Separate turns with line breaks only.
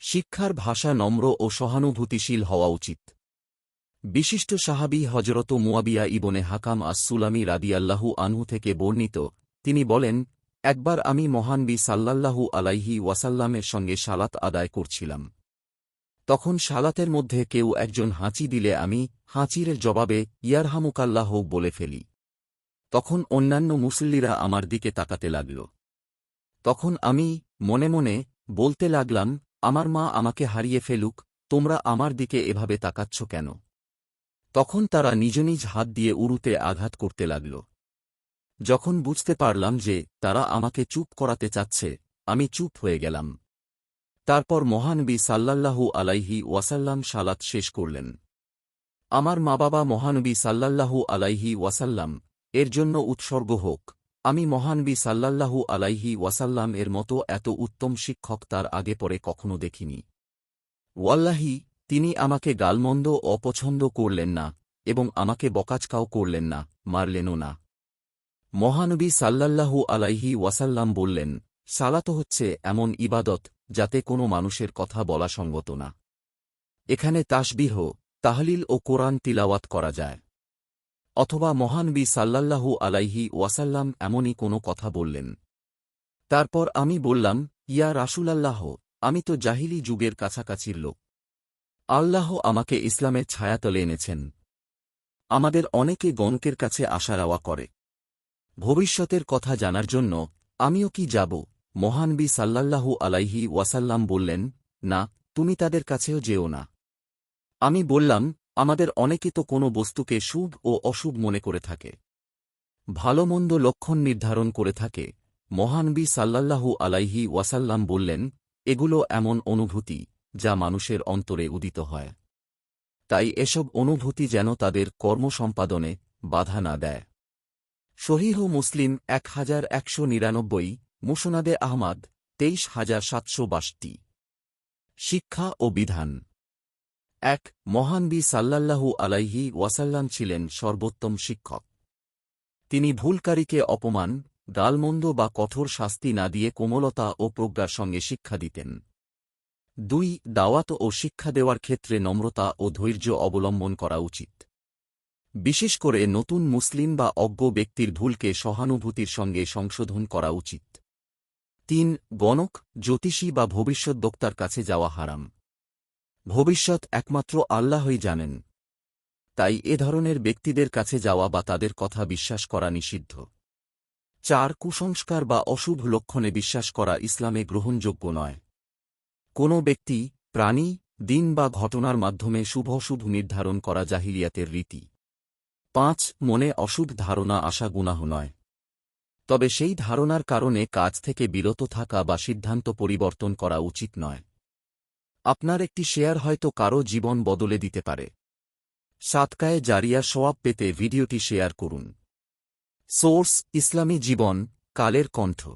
শিক্ষার ভাষা নম্র ও সহানুভূতিশীল হওয়া উচিত। বিশিষ্ট সাহাবী হজরত মুয়াবিয়া ইবনে হাকাম আস-সুলামি রাদিয়াল্লাহু আনহু থেকে বর্ণিত, তিনি বলেন, একবার আমি মহানবী সাল্লাল্লাহু আলাইহি ওয়াসাল্লামের সঙ্গে সালাত আদায় করছিলাম। তখন সালাতের মধ্যে কেউ একজন হাঁচি দিলে আমি হাঁচির জবাবে ইয়ারহামুকাল্লাহ বলে ফেলি। তখন অন্যান্য মুসল্লিরা আমার দিকে তাকাতে লাগল। তখন আমি মনে মনে বলতে লাগলাম, আমার মা আমাকে হারিয়ে ফেলুক, তোমরা আমার দিকে এভাবে তাকাচ্ছ কেন? তখন তারা নিজ নিজ হাত দিয়ে উরুতে আঘাত করতে লাগল। যখন বুঝতে পারলাম যে তারা আমাকে চুপ করাতে চাচ্ছে, আমি চুপ হয়ে গেলাম। তারপর মহানবী সাল্লাল্লাহু আলাইহি ওয়াসাল্লাম সালাত শেষ করলেন। আমার মা বাবা মহানবী সাল্লাল্লাহু আলাইহি ওয়াসাল্লাম এর জন্য উৎসর্গ হোক। আমি মহানবী সাল্লাল্লাহু আলাইহি ওয়াসাল্লাম এর মতো এত উত্তম শিক্ষক তার আগে পরে কখনো দেখিনি। ওয়াল্লাহি, তিনি আমাকে গালমন্দ অপছন্দ করলেন না এবং আমাকে বকাচকাও করলেন না, মারলেনও না। মহানবী সাল্লাল্লাহু আলাইহি ওয়াসাল্লাম বললেন, সালাত হচ্ছে এমন ইবাদত যাতে কোনো মানুষের কথা বলা সঙ্গত না। এখানে তাসবিহ, তাহলিল ও কোরআন তিলাওয়াত করা যায়। অথবা মহানবী সাল্লাল্লাহু আলাইহি ওয়াসাল্লাম এমনই কোনো কথা বললেন। তারপর আমি বললাম, ইয়া রাসূলাল্লাহ, আমি তো জাহিলি যুগের কাছাকাছির লোক। আল্লাহ আমাকে ইসলামের ছায়াতলে এনেছেন। আমাদের অনেকে গণকের কাছে আসা যাওয়া করে। ভবিষ্যতের কথা জানার জন্য আমিও কি যাব? মহানবী সাল্লাল্লাহু আলাইহি ওয়াসাল্লাম বললেন, না, তুমি তাদের কাছেও যেও না। আমি বললাম, আমাদের অনেকে তো কোনো বস্তুকে শুভ ও অশুভ মনে করে থাকে, ভালো মন্দ লক্ষণ নির্ধারণ করে থাকে। মহানবী সাল্লাল্লাহু আলাইহি ওয়াসাল্লাম বললেন, এগুলো এমন অনুভূতি যা মানুষের অন্তরে উদিত হয়। তাই এসব অনুভূতি যেন তাদের কর্মসম্পাদনে বাধা না দেয়। সহিহ মুসলিম 1199, মুসনাদে আহমাদ 23762। শিক্ষা ও বিধান। ১. মহানবী সাল্লাল্লাহু আলাইহি ওয়াসাল্লাম ছিলেন সর্বোত্তম শিক্ষক। তিনি ভুলকারীকে অপমান, গালমন্দ বা কঠোর শাস্তি না দিয়ে কোমলতা ও প্রজ্ঞার সঙ্গে শিক্ষা দিতেন। ২. দাওয়াত ও শিক্ষা দেওয়ার ক্ষেত্রে নম্রতা ও ধৈর্য অবলম্বন করা উচিত। বিশেষ করে নতুন মুসলিম বা অজ্ঞ ব্যক্তির ভুলকে সহানুভূতির সঙ্গে সংশোধন করা উচিত। ৩. গণক, জ্যোতিষী বা ভবিষ্যদ্বক্তার কাছে যাওয়া হারাম। ভবিষ্যৎ একমাত্র আল্লাহই জানেন। তাই এ ধরনের ব্যক্তিদের কাছে যাওয়া বা তাদের কথা বিশ্বাস করা নিষিদ্ধ। ৪. কুসংস্কার বা অশুভ লক্ষণে বিশ্বাস করা ইসলামে গ্রহণযোগ্য নয়। কোনো ব্যক্তি, প্রাণী, দিন বা ঘটনার মাধ্যমে শুভ-অশুভ নির্ধারণ করা জাহিলিয়াতের রীতি। ৫. মনে অশুভ ধারণা আসা গুনাহ নয়। তবে সেই ধারণার কারণে কাজ থেকে বিরত থাকা বা সিদ্ধান্ত পরিবর্তন করা উচিত নয়। আপনার একটি শেয়ার হয়তো কারও জীবন বদলে দিতে পারে। সাদকায়ে জারিয়া সওয়াব পেতে ভিডিওটি শেয়ার করুন। সোর্স: ইসলামী জীবন, কালের কণ্ঠ।